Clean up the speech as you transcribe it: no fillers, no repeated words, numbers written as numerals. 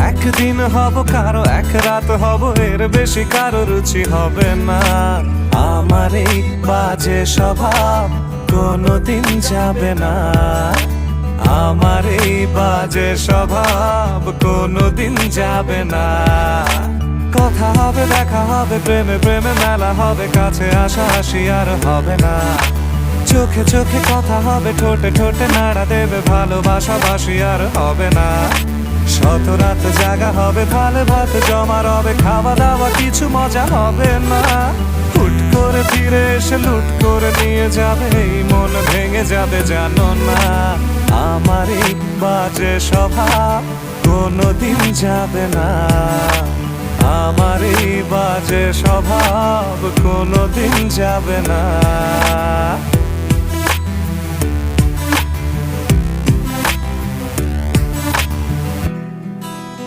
একদিন হব কারো, এক রাত হব, এর বেশি কারো রুচি হবে না। আমার এই বাজে স্বভাব কোনোদিন যাবে না। আমার এই বাজে স্বভাব কোনোদিন যাবে না। কথা হবে, দেখা হবে, প্রেমে প্রেমে মেলা হবে, কাছে আসা হাসি আর হবে না। চোখে চোখে কথা হবে, ঠোঁটে ঠোঁটে নাড়া দেবে, ভালোবাসা বাসি আর হবে না। শত রাত জাগা হবে, ভালো ভাত জমা রবে, খাওয়া দাওয়া কিছু মজা হবে না। হুট করে ফিরে এসে লুট করে নিয়ে যাবে, এই মন ভেঙে যাবে জানো না। আমার এই বাজে স্বভাব কোনোদিন যাবে না। আমার এই বাজে স্বভাব কোনোদিন যাবে না।